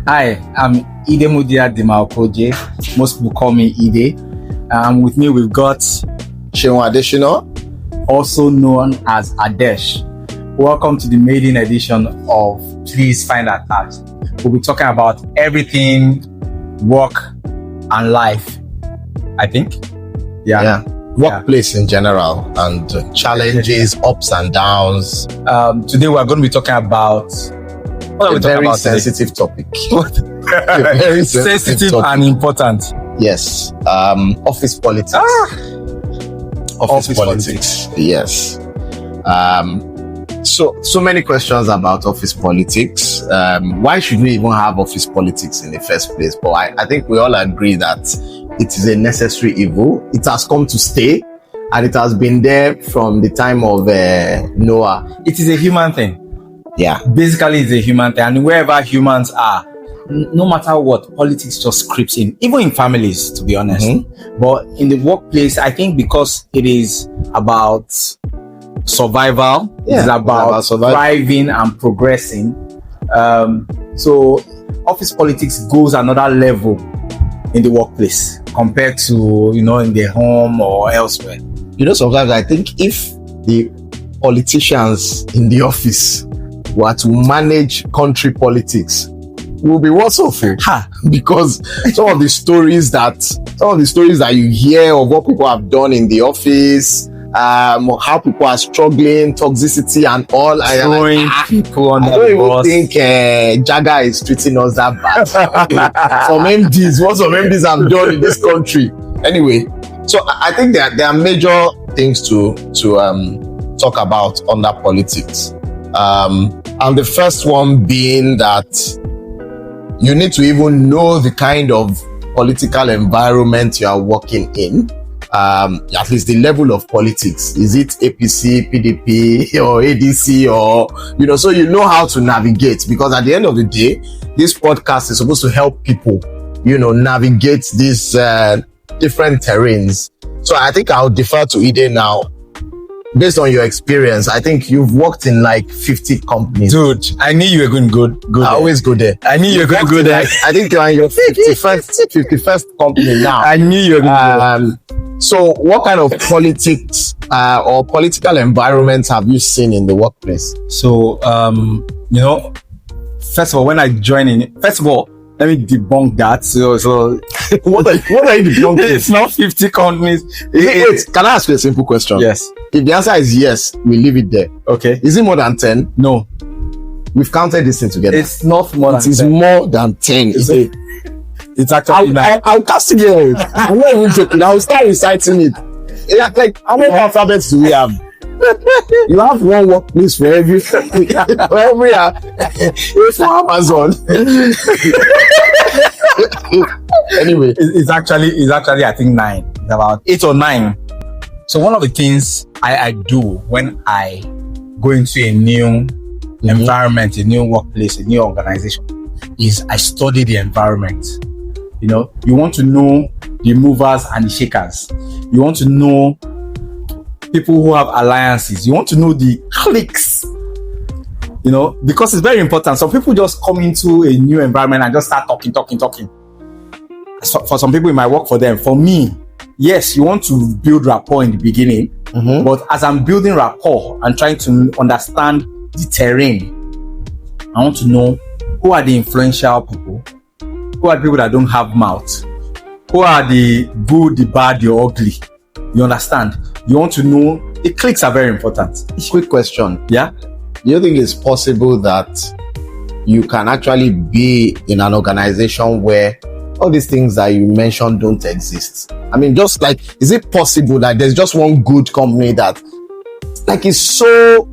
Hi, I'm Ide Mudia Dimaokoje. Most people call me Ide. With me, we've got Shewan Adeshino, also known as Adesh. Welcome to the maiden edition of Please Find Attached. We'll be talking about everything work and life, I think. Yeah. Workplace in general and challenges, ups and downs. Today, we're going to be talking about a very sensitive topic. A very sensitive topic. And important. Yes. Office politics. Office politics. Yes. So many questions about office politics. Why should we even have office politics in the first place? But I think we all agree that it is a necessary evil. It has come to stay, and it has been there from the time of Noah. It is a human thing. Yeah. Basically, it's a human thing. And wherever humans are, no matter what, politics just creeps in. Even in families, to be honest. Mm-hmm. But in the workplace, I think because it is about survival, it's about thriving and progressing. So office politics goes another level in the workplace compared to, in the home or elsewhere. Sometimes I think if the politicians in the office were to manage country politics, will be worse off. Because some of the stories that you hear of what people have done in the office, how people are struggling, toxicity and all. Throwing people on I don't even think Jaga is treating us that bad. Some MDs, what some MDs have done in this country. Anyway, so I think there are major things to talk about under politics. And the first one being that you need to even know the kind of political environment you are working in. At least the level of politics. Is it APC, PDP, or ADC, or, so you know how to navigate, because at the end of the day, this podcast is supposed to help people, navigate these different terrains. So I think I'll defer to Ide now. Based on your experience, I think you've worked in like 50 companies. Dude, I knew you were going to go I always go there. I knew you were going to go there. I think you're in your 51st company now. I knew you were going to go. So what kind of politics or political environments have you seen in the workplace? So, first of all, when I joined in, let me debunk that. So what are you debunking? It's not 50 companies. Wait, can I ask you a simple question? Yes. If the answer is yes, we leave it there. Okay. Is it more than 10? No. We've counted this thing together. It's not more than 10. It is more than 10. It's actually 9. I'll cast it here. I'm not even joking. I'll start reciting it. Yeah, like, how many alphabets do we have? You have one workplace for every for Amazon. Anyway, it's actually I think 9. It's about 8 or 9. So one of the things I do when I go into a new environment, a new workplace, a new organization, is I study the environment. You want to know the movers and the shakers. You want to know people who have alliances. You want to know the cliques. Because it's very important. Some people just come into a new environment and just start talking. So for some people, it might work for them. For me, yes, you want to build rapport in the beginning. Mm-hmm. But as I'm building rapport and trying to understand the terrain, I want to know who are the influential people, who are the people that don't have mouth, who are the good, the bad, the ugly. You understand? You want to know the cliques are very important. Quick question. Yeah? Do you think it's possible that you can actually be in an organization where all these things that you mentioned don't exist? I mean, just like, is it possible that there's just one good company that like is so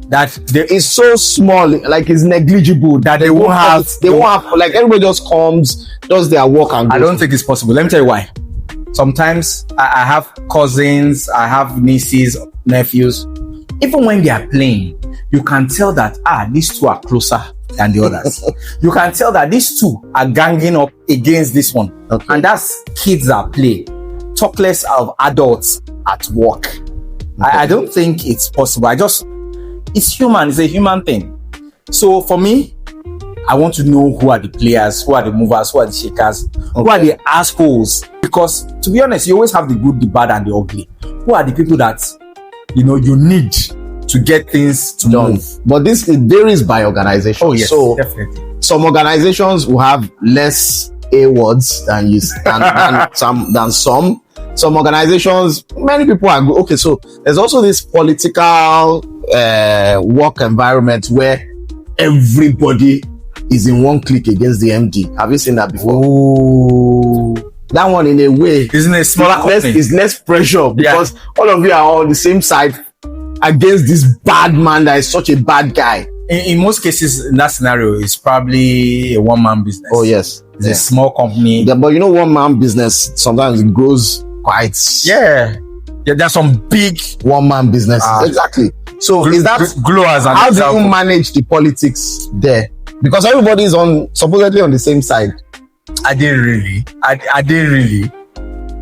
small, like it's negligible that they won't have like everybody just comes, does their work and goes? I don't think it's possible. Let me tell you why. Sometimes I have cousins, I have nieces, nephews. Even when they are playing, you can tell that these two are closer than the others. You can tell that these two are ganging up against this one. Okay. And that's kids at play. Talk less of adults at work. Okay. I don't think it's possible. It's human. It's a human thing. So for me, I want to know who are the players, who are the movers, who are the shakers, who are the assholes. Because to be honest, you always have the good, the bad, and the ugly. Who are the people that you need to get things to move? But it varies by organization. Oh yes, so definitely. Some organizations will have less A words than some. Some organizations, many people are good. Okay, so there's also this political work environment where everybody is in one clique against the MD. Have you seen that before? Oh, that one in a way isn't a smaller company? It's less pressure because all of you are on the same side against this bad man that is such a bad guy. In most cases, in that scenario, it's probably a one-man business. Oh yes, it's a small company. Yeah, but one-man business sometimes it grows quite. Yeah. There's some big one-man businesses. Exactly. So is that how do you manage the politics there? Because everybody is supposedly on the same side. I didn't really.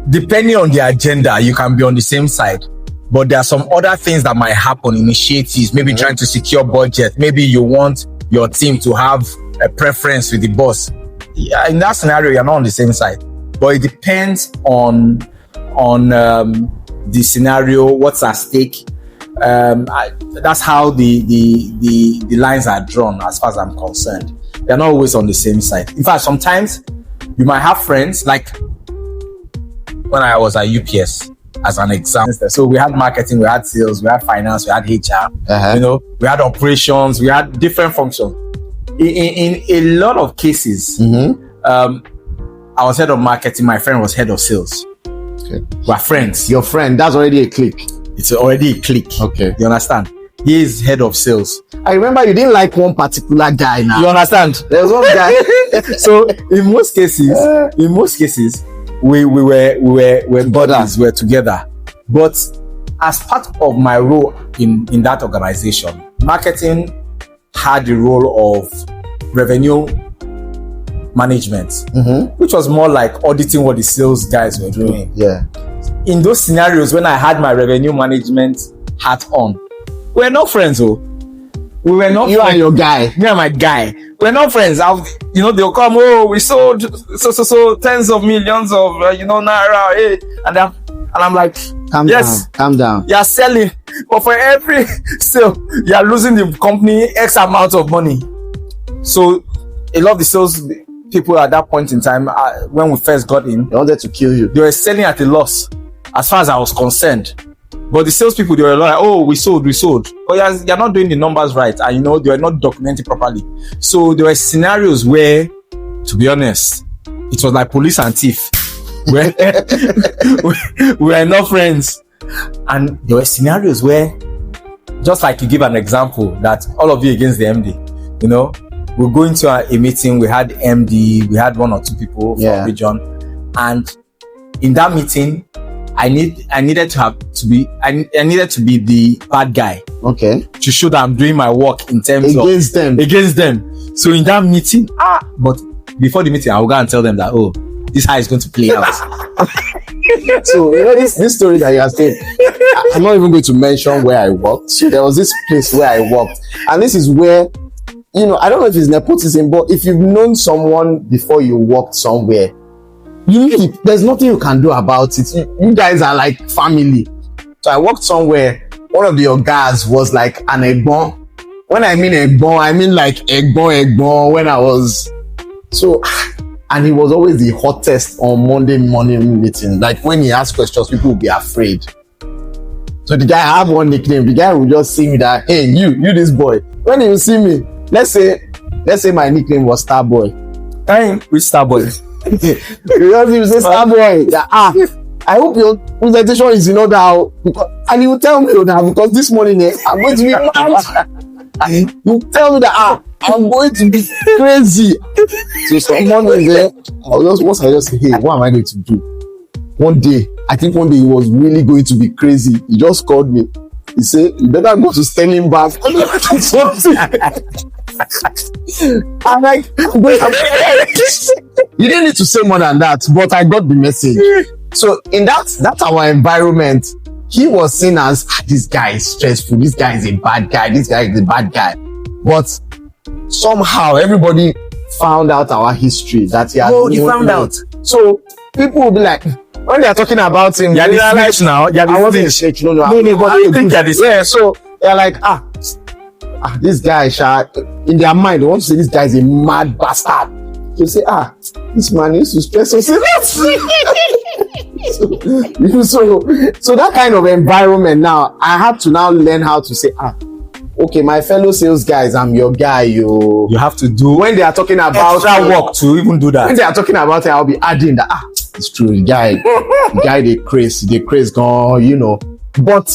Depending on the agenda, you can be on the same side. But there are some other things that might happen, initiatives, maybe trying to secure budget. Maybe you want your team to have a preference with the boss. Yeah, in that scenario, you're not on the same side. But it depends on the scenario, what's at stake. That's how the lines are drawn as far as I'm concerned. They're not always on the same side. In fact, sometimes you might have friends, like when I was at UPS, as an example. So we had marketing, we had sales, we had finance, we had HR, we had operations, we had different functions. In a lot of cases, I was head of marketing, my friend was head of sales. Okay. We're friends. Your friend, that's already a clique. It's already a clique. Okay. You understand? He is head of sales. I remember you didn't like one particular guy now. You understand? There was one guy. So in most cases, we were brothers, we're together. But as part of my role in that organization, marketing had the role of revenue management, which was more like auditing what the sales guys were doing. Yeah. In those scenarios, when I had my revenue management hat on, we were not friends, oh. We were not. You and your guy. Me and my guy. We're not friends. They'll come. Oh, we sold so tens of millions of naira. Hey. And I'm like, calm down. You're selling, but for every sale, you're losing the company X amount of money. So a lot of the sales people at that point in time, when we first got in, they wanted to kill you. They were selling at a loss, as far as I was concerned. But the salespeople, they were like, oh, we sold. But you're not doing the numbers right. And they were not documenting properly. So there were scenarios where, to be honest, it was like police and thief. we were not friends. And there were scenarios where, just like you give an example, that all of you against the MD, we're going to a meeting, we had MD, we had one or two people from region. And in that meeting, I needed to be the bad guy. Okay. To show that I'm doing my work in terms against them. So in that meeting, but before the meeting, I will go and tell them that, oh, this is how it's going to play out. So this story that you are saying, I'm not even going to mention where I worked. There was this place where I worked, and this is where, I don't know if it's nepotism, but if you've known someone before you worked somewhere, there's nothing you can do about it. You guys are like family. So I worked somewhere. One of the guys was like an egbon. When I mean egbon, I mean like egbon when I was so. And he was always the hottest on Monday morning meeting. Like when he asked questions, people would be afraid. So the guy, I have one nickname. The guy would just see me that, hey, you this boy. When he will see me, let's say my nickname was Starboy. Which Starboy? Because he will say Starboy. I hope your presentation is in order. And he will tell me that because this morning I'm going to be mad. He will tell me that I'm going to be crazy. So someone was there. Once I just say, hey, what am I going to do? One day he was really going to be crazy. He just called me. He said, you better go to Sterling Bank. I'm like, you didn't need to say more than that, but I got the message. So in that's our environment. He was seen as, this guy is stressful. This guy is a bad guy. This guy is a bad guy. But somehow everybody found out our history that he had. Oh, he found out. So people will be like, when they are talking about him, Yeah, they this are like, snitch now. Yeah, I wasn't a this snitch. No, but you think that is yeah. So they're like, this guy, in their mind, they want to say this guy is a mad bastard. You say, this man used to stress us. So that kind of environment now, I have to now learn how to say, okay, my fellow sales guys, I'm your guy. You have to do when they are talking about extra work to even do that. When they are talking about it, I'll be adding that. It's true, the guy, they craze gone, you know. But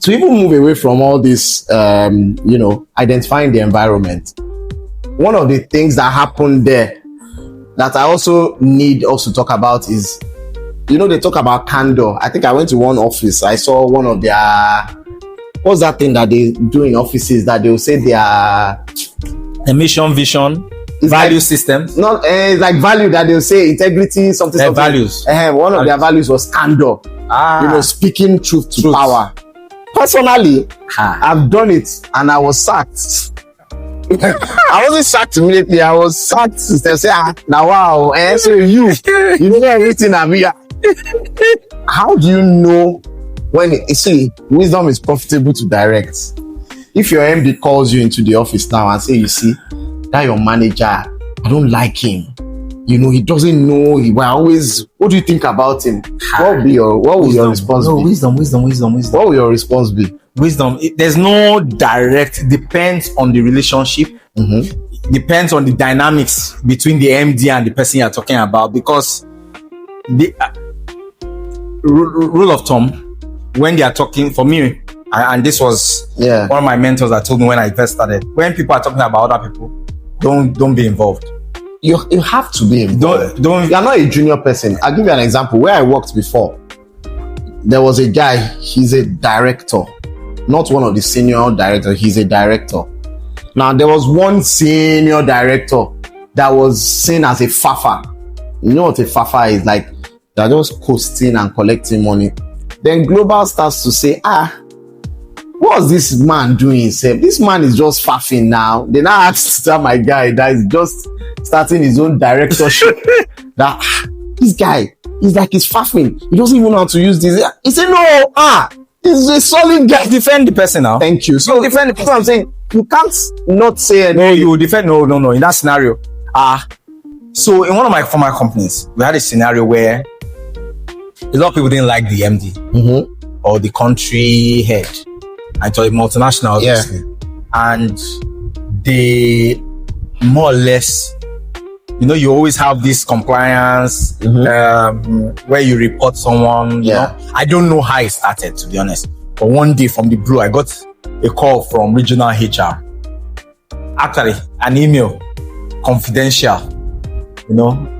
to even move away from all this, identifying the environment, one of the things that happened there that I also need us to talk about is, they talk about candor. I think I went to one office. I saw one of their, what's that thing that they do in offices that they'll say their mission, vision, value systems. Not it's like value that they'll say integrity, something. Values. One of their values was candor. Speaking truth to power. Personally, I've done it and I was sacked. I wasn't sacked immediately. I was sacked. They say, now wow, so you know everything I'm here. How do you know when wisdom is profitable to direct? If your MD calls you into the office now and say, you see, that your manager, I don't like him. He doesn't know. What do you think about him? What will your response be? Wisdom. What will your response be? Wisdom. There's no direct, depends on the relationship. Depends on the dynamics between the MD and the person you're talking about, because the rule of thumb, when they are talking, for me, and this was one of my mentors that told me when I first started, when people are talking about other people, don't be involved. You have to be involved. Don't. You're not a junior person. I'll give you an example. Where I worked before, there was a guy, he's a director, not one of the senior directors, he's a director. Now, there was one senior director that was seen as a fafa. You know what a fafa is? Like, they're just coasting and collecting money. Then Global starts to say, what's this man doing? This man is just faffing now. They now asked my guy that is just starting his own directorship that this guy, he's faffing. He doesn't even know how to use this. He said, no, he's a solid guy. Defend the person now. Thank you. So defend the person. I'm saying, you can't not say anything. No, you defend. No. In that scenario, so in one of my former companies, we had a scenario where a lot of people didn't like the MD or the country head. I told him multinational, obviously, and they more or less, you always have this compliance where you report someone. You know, I don't know how it started, to be honest. But one day from the blue, I got a call from regional HR. Actually, an email, confidential.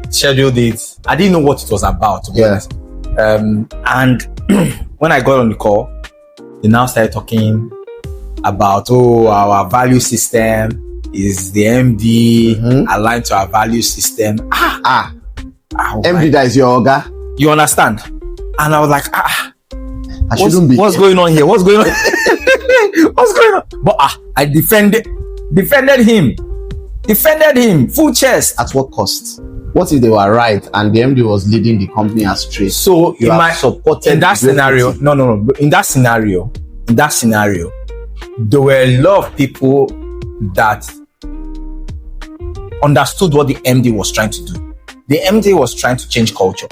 Scheduled it. I didn't know what it was about, to be honest. And when I got on the call, they now started talking about, our value system is the MD aligned to our value system. MD that is your Oga. You understand? And I was like, what's going on here? What's going on? What's going on? But I defended him full chest. At what cost? What if they were right and the MD was leading the company astray? So you have supported in that scenario, no. In that scenario, there were a lot of people that understood what the MD was trying to do. The MD was trying to change culture.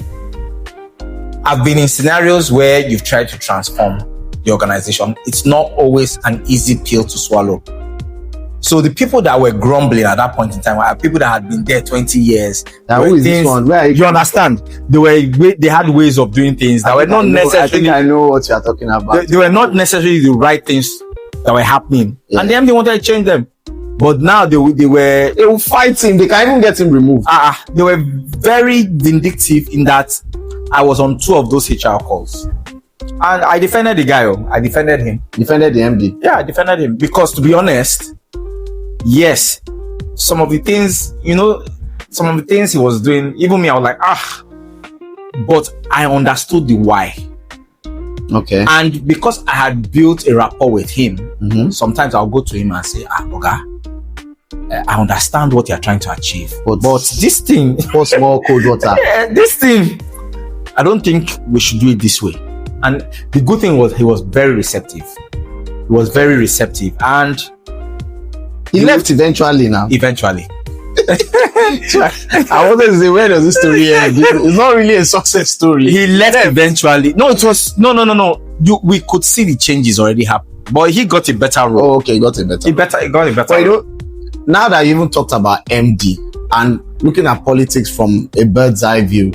I've been in scenarios where you've tried to transform the organization. It's not always an easy pill to swallow. So the people that were grumbling at that point in time are people that had been there 20 years. Who is this one? You understand? They had ways of doing things that were not necessarily. I think I know what you are talking about. They were not necessarily the right things that were happening, and the MD wanted to change them. But now they will fight him. They can even get him removed. They were very vindictive in that I was on 2 of those HR calls. And I defended the guy. I defended him. Defended the MD? Yeah, I defended him. Because to be honest, yes, some of the things he was doing, even me, I was like, but I understood the why. Okay. And because I had built a rapport with him, sometimes I'll go to him and say, Oga, I understand what you're trying to achieve. But this thing, pour small cold water. this thing, I don't think we should do it this way. And the good thing was he was very receptive. He was very receptive, and he left eventually now. Eventually. I wanted to say, where does this story end? It's not really a success story. He left eventually. No, it was no. We could see the changes already happen, but he got a better role. Oh, okay, he got a better. He got a better. But you know, now that you even talked about MD and looking at politics from a bird's eye view,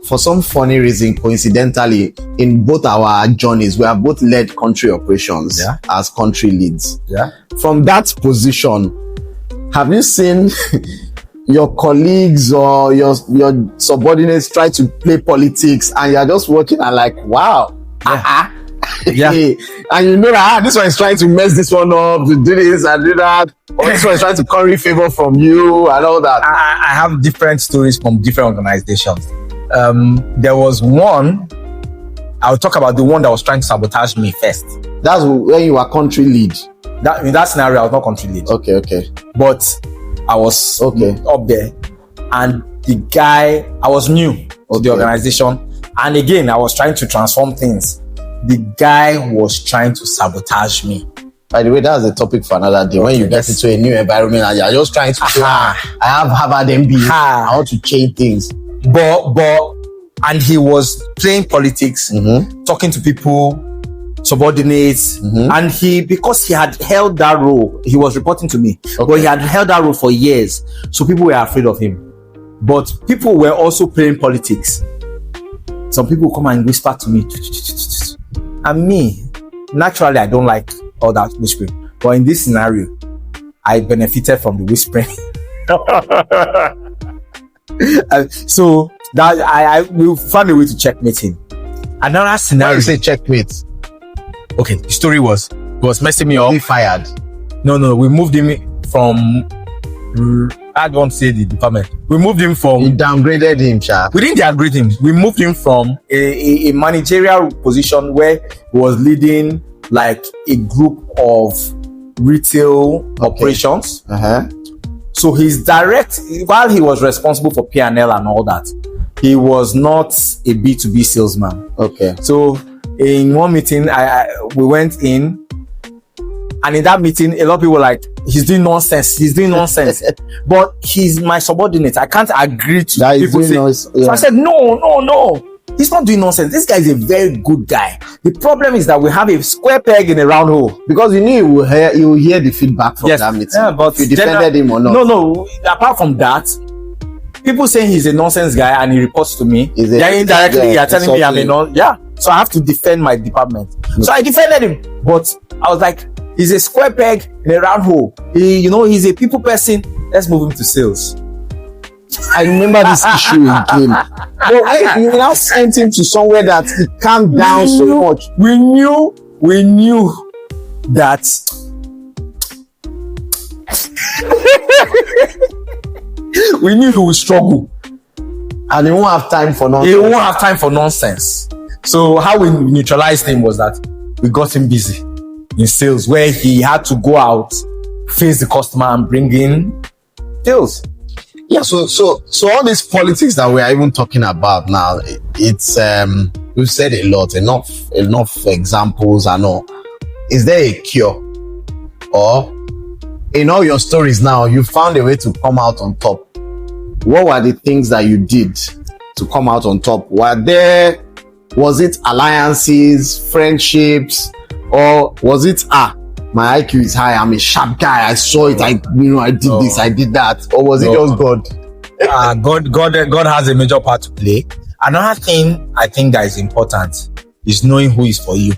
for some funny reason, coincidentally, in both our journeys, we have both led country operations as country leads. Yeah. From that position, have you seen your colleagues or your subordinates try to play politics, and you're just watching and like, wow, Yeah. and you know that this one is trying to mess this one up, to do this and do that, or this one is trying to curry favor from you and all that. I have different stories from different organizations. There was one. I'll talk about the one that was trying to sabotage me first. That's when you were country lead. In that scenario, I was not country lead. Okay. But I was up there, and the guy, I was new to the organization, and again, I was trying to transform things. The guy was trying to sabotage me. By the way, that's a topic for another day. When you get into a new environment and you're just trying to say, I have Harvard MBA, I want to change things. And he was playing politics, talking to people, subordinates, and because he had held that role, he was reporting to me, but he had held that role for years, so people were afraid of him. But people were also playing politics. Some people come and whisper to me, and me, naturally, I don't like all that whispering, but in this scenario, I benefited from the whispering. So that I will find a way to checkmate him. Another scenario. Why you say checkmate? Okay, the story was messing me up. He fired. No, we moved him from. I don't say the department. We moved him from. You downgraded him, Sha. We didn't downgrade him. We moved him from a managerial position where he was leading like a group of retail operations. So his direct, while he was responsible for P&L and all that, he was not a B2B salesman. Okay. So in one meeting, we went in, and in that meeting, a lot of people were like, he's doing nonsense. But he's my subordinate. I can't agree to that people say. So I said, no. He's not doing nonsense. This guy is a very good guy. The problem is that we have a square peg in a round hole. Because you knew you will hear the feedback from that meeting. Yeah, but you defended him or not? No. Apart from that, people saying he's a nonsense guy and he reports to me. Then indirectly, you're telling me I'm a nonsense. Yeah. So I have to defend my department. So I defended him. But I was like, he's a square peg in a round hole. He's a people person. Let's move him to sales. I remember this issue again. But you now sent him to somewhere that he calmed down so much. We knew that we knew he would struggle. And he won't have time for nonsense. He won't have time for nonsense. So how we neutralized him was that we got him busy in sales, where he had to go out, face the customer, and bring in sales. Yeah, so all these politics that we are even talking about now, it's we've said a lot, enough examples and all. Is there a cure? Or in all your stories now, you found a way to come out on top. What were the things that you did to come out on top? Was it alliances, friendships, or was it my IQ is high, I'm a sharp guy, I saw it, I did this, I did that, or was it just God? God has a major part to play. Another thing I think that is important is knowing who is for you.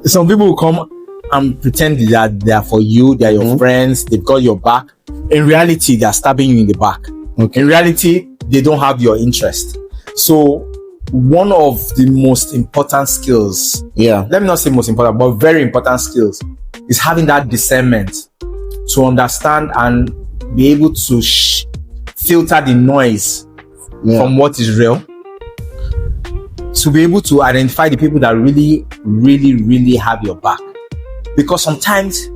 Some people will come and pretend that they are for you, they are your friends, they've got your back. In reality, they are stabbing you in the back. In reality, they don't have your interest. So one of the most important skills, let me not say most important, but very important skills, is having that discernment to understand and be able to filter the noise from what is real, to be able to identify the people that really, really, really have your back. Because sometimes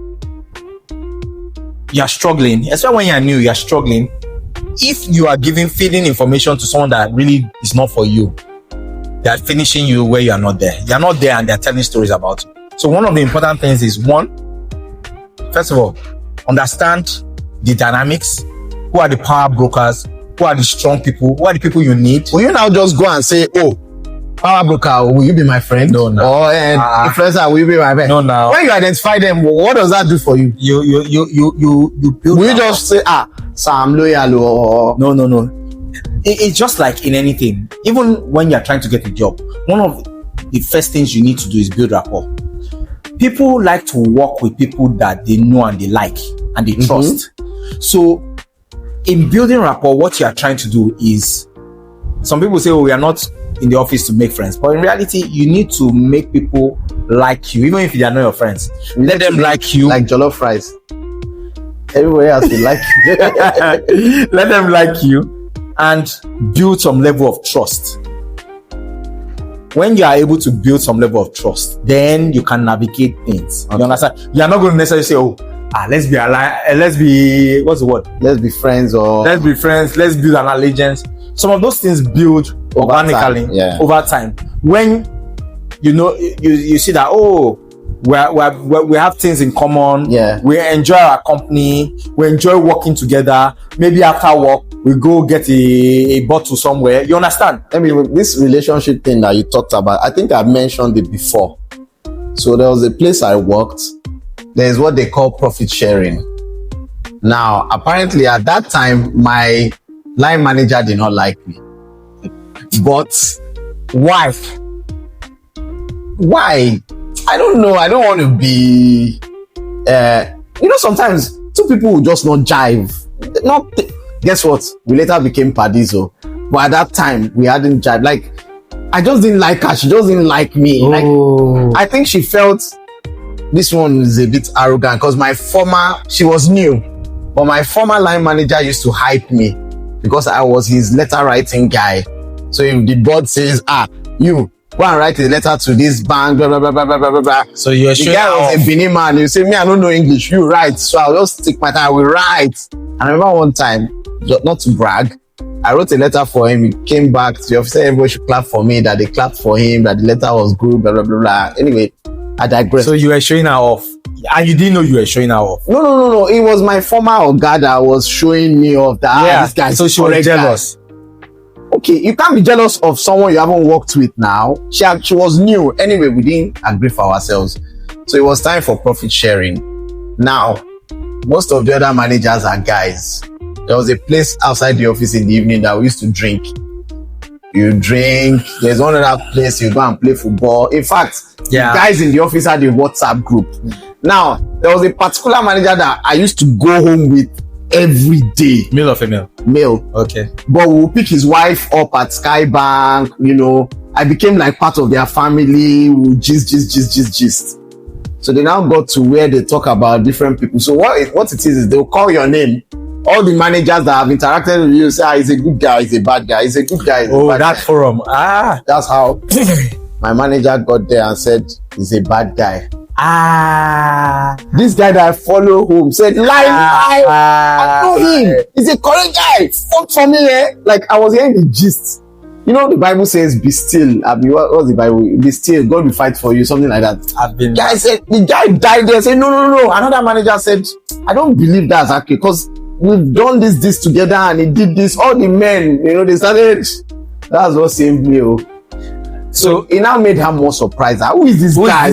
you're struggling, especially when you're new, you're struggling. If you are feeding information to someone that really is not for you, they are finishing you where you are not there. You're not there and they're telling stories about you. So one of the important things is, one, first of all, understand the dynamics. Who are the power brokers? Who are the strong people? Who are the people you need? Will you now just go and say, oh, power broker, will you be my friend? No, no. Or influencer, will you be my friend? No, no. When you identify them, what does that do for you? You build. Will you just say, so I'm loyal or... No. It's just like in anything. Even when you're trying to get a job, one of the first things you need to do is build rapport. People like to work with people that they know and they like and they trust. So in building rapport, what you are trying to do is, some people say, oh, we are not in the office to make friends, but in reality, you need to make people like you, even if they are not your friends. Let them like you, like jollof fries. Everybody else will like you. Let them like you and build some level of trust. When you are able to build some level of trust, then you can navigate things. Okay. You understand? You are not going to necessarily say, oh, let's be aligned, let's be, what's the word? Let's be friends, or let's build an allegiance. Some of those things build organically over time. When you see that, oh, we have things in common. Yeah. We enjoy our company. We enjoy working together. Maybe after work, we go get a bottle somewhere. You understand? I mean, this relationship thing that you talked about, I think I've mentioned it before. So there was a place I worked. There's what they call profit sharing. Now, apparently at that time, my line manager did not like me. But why? I don't know. I don't want to be, sometimes two people will just not jive. Guess what? We later became paddies. But at that time, we hadn't jived. Like, I just didn't like her. She just didn't like me. Oh. Like, I think she felt this one is a bit arrogant because she was new, but my former line manager used to hype me because I was his letter writing guy. So if the board says, you go and write a letter to this bank, blah, blah, blah, blah, blah, blah, blah. So you're sure the guy was a Benin man. You say, me, I don't know English. You write. So I'll just take my time. I will write. And I remember one time, not to brag, I wrote a letter for him. He came back to the office. Everybody should clap for me, that they clapped for him, that the letter was good, blah, blah, blah, blah. Anyway, I digress. So you were showing her off. And you didn't know you were showing her off. No. It was my former Oga that was showing me off that this guy. So she was jealous. Okay, you can't be jealous of someone you haven't worked with now. She was new. Anyway, we didn't agree for ourselves. So it was time for profit sharing. Now, most of the other managers are guys. There was a place outside the office in the evening that we used to drink. You drink. There's one other place you go and play football. In fact, the guys in the office had a WhatsApp group. Now, there was a particular manager that I used to go home with every day. Male or female? Male. Okay. But we'll pick his wife up at Skybank, I became like part of their family. We'll gist. So they now got to where they talk about different people. So what it is they'll call your name. All the managers that have interacted with you say, he's a good guy, he's a bad guy, he's a good guy, he's a bad guy. Forum. That's how my manager got there and said, he's a bad guy. This guy that I follow home said, lie, I know him. He's a correct guy. Fuck for me, Like, I was hearing the gist. The Bible says, be still. What's the Bible? Be still. God will fight for you. Something like that. Guy said, the guy died there. Said, no. Another manager said, I don't believe that's accurate because we've done this together and he did this. All the men, they started. That's what saved me. So it now made her more surprised. Who is this guy?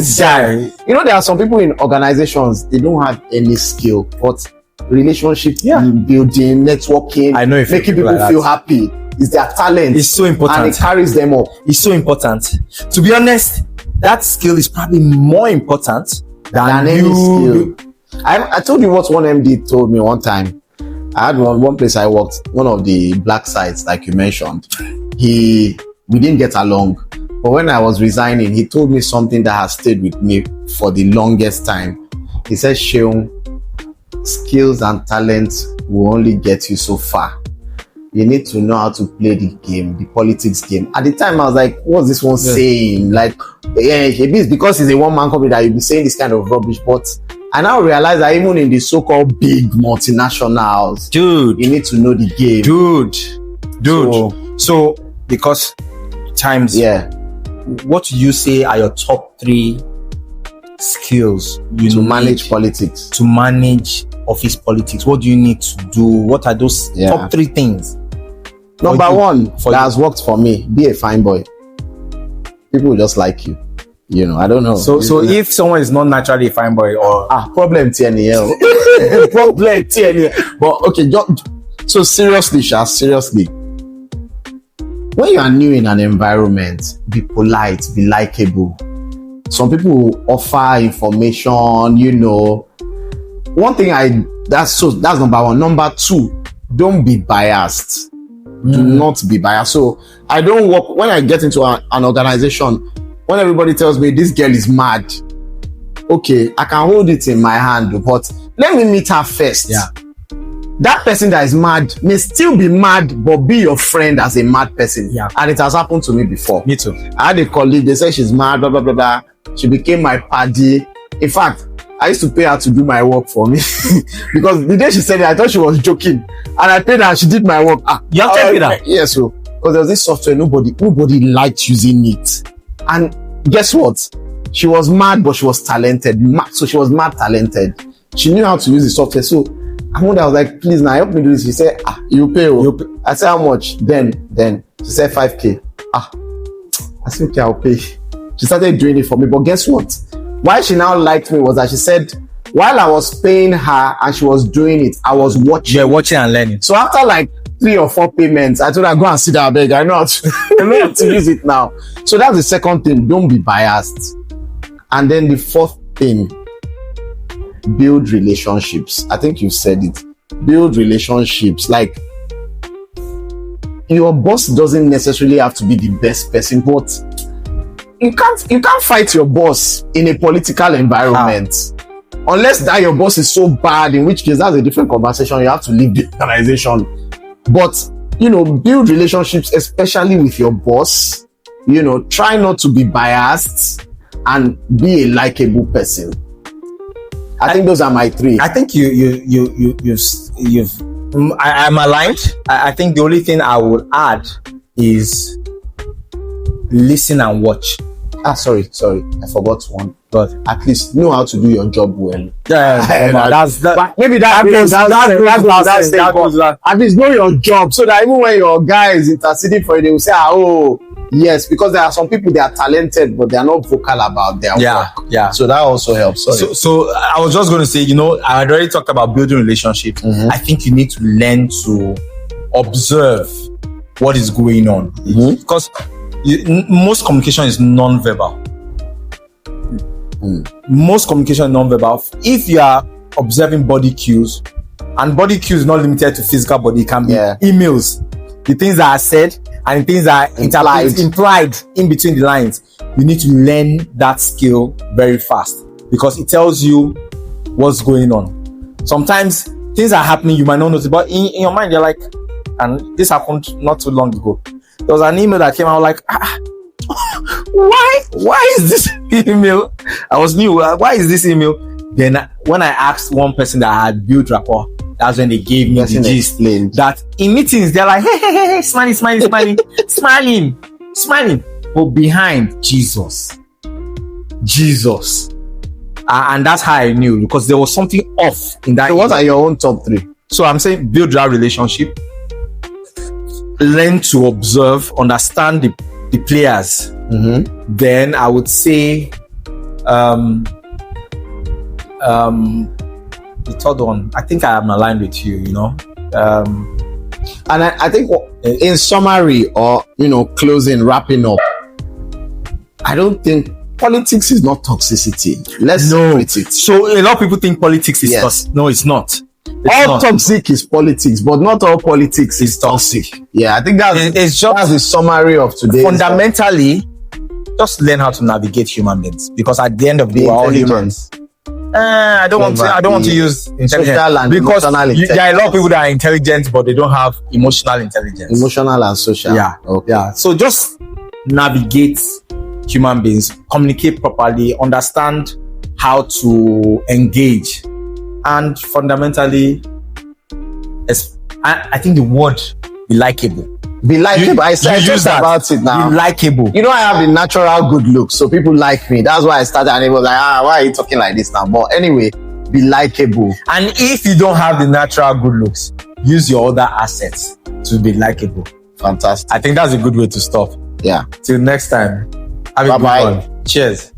There are some people in organizations, they don't have any skill, but relationship building, networking, making people feel happy is their talent. It's so important. And it carries them up. It's so important. To be honest, that skill is probably more important than any skill. I told you what one MD told me one time. I had one place I worked, one of the black sites, like you mentioned. We didn't get along. But when I was resigning, he told me something that has stayed with me for the longest time. He said, Sheung, skills and talents will only get you so far. You need to know how to play the game, the politics game. At the time, I was like, what's this one saying? Like, maybe it's because it's a one-man company that you'll be saying this kind of rubbish. But I now realize that even in the so-called big multinationals, dude, you need to know the game. Dude. So because times, what do you say are your top 3 skills you to need manage politics? To manage office politics, what do you need to do? What are those top 3 things? Number 1 that has worked for me: be a fine boy. People will just like you. You know, I don't know. So if someone is not naturally a fine boy, or problem TNL, problem TNL. But okay, so seriously, when you are new in an environment, be polite, be likable. Some people will offer information. You know, one thing that's number 1. Number 2, don't be biased. Do not be biased. So I don't work when I get into an organization. When everybody tells me this girl is mad, okay, I can hold it in my hand, but let me meet her first. Yeah. That person that is mad may still be mad, but be your friend as a mad person. Yeah. And it has happened to me before. Me too. I had a colleague, they said she's mad, blah, blah, blah, blah. She became my paddy. In fact, I used to pay her to do my work for me. Because the day she said it, I thought she was joking. And I paid her and she did my work. You have to pay her? Yes, so. Because there was this software, nobody liked using it. And guess what? She was mad, but she was talented. So she was mad talented. She knew how to use the software. So I was like, please now help me do this. She said, you pay. I said, how much? Then she said 5K. I said, okay, I'll pay. She started doing it for me. But guess what? Why she now liked me was that she said, while I was paying her and she was doing it, I was watching. Yeah, watching and learning. So after like 3 or 4 payments, I told her, go and sit down, beg. I know how to use it now. So that's the second thing. Don't be biased. And then the 4th thing, build relationships. I think you said it. Build relationships. Like, your boss doesn't necessarily have to be the best person, but you can't fight your boss in a political environment. Unless that your boss is so bad, in which case that's a different conversation. You have to leave the organization. But, build relationships, especially with your boss. Try not to be biased and be a likable person. I think those are my 3. I think I'm aligned. I think the only thing I would add is listen and watch. Sorry, I forgot one. But at least know how to do your job well. Maybe at least know your job, so that even when your guy is interceding for you, they will say, yes, because there are some people, they are talented, but they are not vocal about their work. Yeah. So that also helps. So I was just going to say, I had already talked about building relationships. I think you need to learn to observe what is going on, because most communication is non-verbal. Most communication is non-verbal. If you are observing body cues, and body cues is not limited to physical body, it can be emails, the things that are said and the things that are implied in between the lines. You need to learn that skill very fast, because it tells you what's going on. Sometimes things are happening, you might not notice, but in your mind you're like, and this happened not too long ago. There was an email that came out like, why is this email? I was new. Why is this email? Then when I asked one person that had built rapport, that's when they gave me the gist. That in meetings they're like, hey, smiling, smiling, but behind Jesus, and that's how I knew, because there was something off in that. So what are your own top 3? So I'm saying build that relationship, learn to observe, understand the players. Then I would say the 3rd one, I think I am aligned with you, and I think in summary, or closing, wrapping up, I don't think politics is not toxicity. Let's separate it. So a lot of people think politics is toxic. No, it's not. Toxic is politics, but not all politics is toxic. Yeah, I think that's the summary of today. Fundamentally, just learn how to navigate human beings, because at the end of the day, we're all humans. I don't want to use intelligence, because there are a lot of people that are intelligent, but they don't have emotional intelligence. Emotional and social. Yeah. So just navigate human beings, communicate properly, understand how to engage, and fundamentally, I think the word be likable. Be likable. I said use just that. about it now. Be likable. You know, I have the natural good look, so people like me. That's why I started, and it was like, why are you talking like this now? But anyway, be likable. And if you don't have the natural good looks, use your other assets to be likable. Fantastic. I think that's a good way to stop. Yeah. Till next time. Have a good Bye-bye. one. Cheers.